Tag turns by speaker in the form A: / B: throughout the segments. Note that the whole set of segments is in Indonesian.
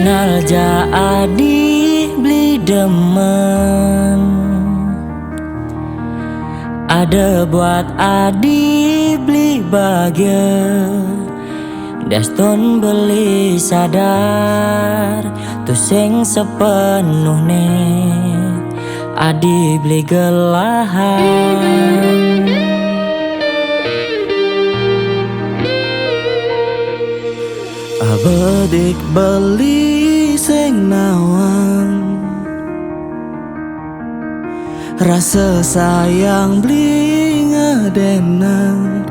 A: Kenal jadi beli demen, ada buat adi beli bahagia. Deston beli sadar tu sing sepenuhne adi beli gelahan.
B: Abedik beli sing nawang, rasa sayang beli ngedenan.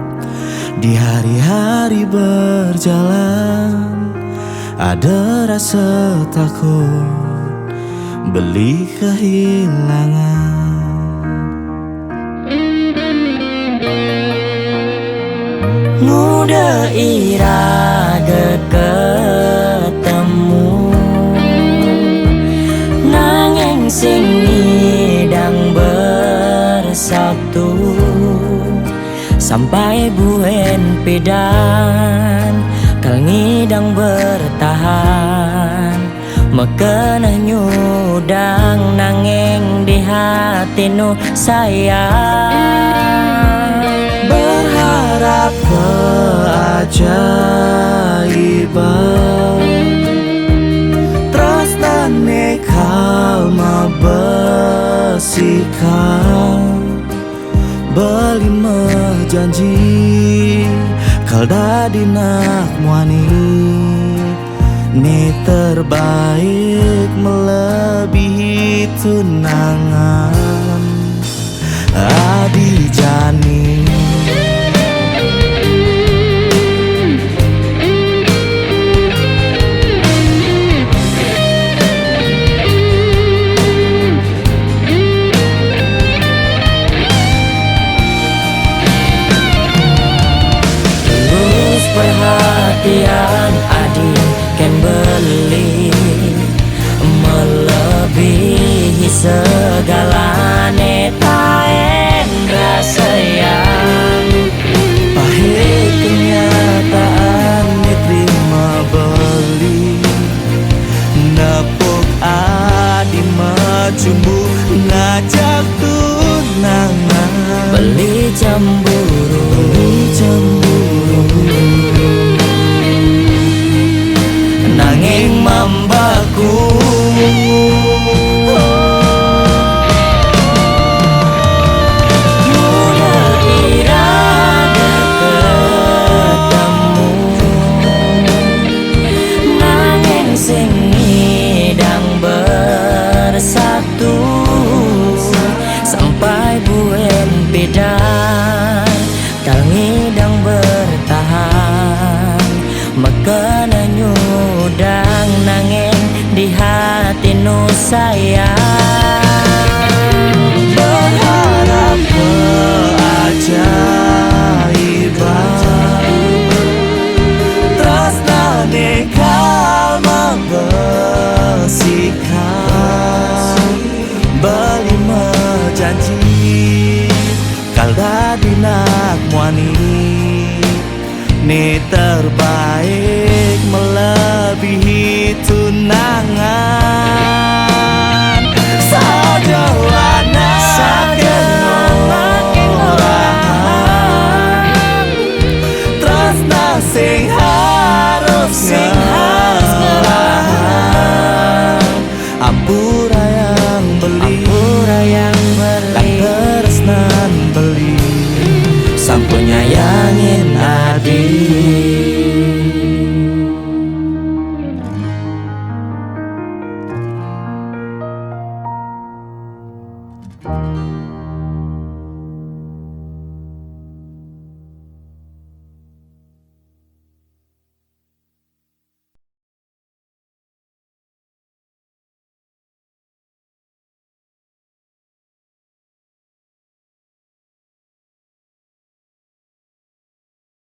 B: Di hari-hari berjalan ada rasa takut beli kehilangan.
A: Muda iraga ketemu, nanging sing ngidang bersatu. Sampai buen pidan kal ngidang bertahan, mekena nyudang nanging di hati nu sayang.
B: Berharap keajaiban, trastane kalma besikan. Beli mejanji kal dadi nak muani, ni terbaik melebihi tunangan. Adi jani
A: perhatian adi ken beli melebihi segalane taen rasa yang
B: pahit kenyataan diterima beli. Nepuk adi macumbu ngajak tunangan.
A: beli cemburu, nanging membeku. Muda iraga ketemu, nanging sing ngidang bersatu. Sampai buen pidan kal ngidang bertahan, mekena nyudang nanging di hati nu sayang.
B: Berharap keajaiban, trastane kalma besikan. Beli mejanji kal dadi nak muani, ni terbaik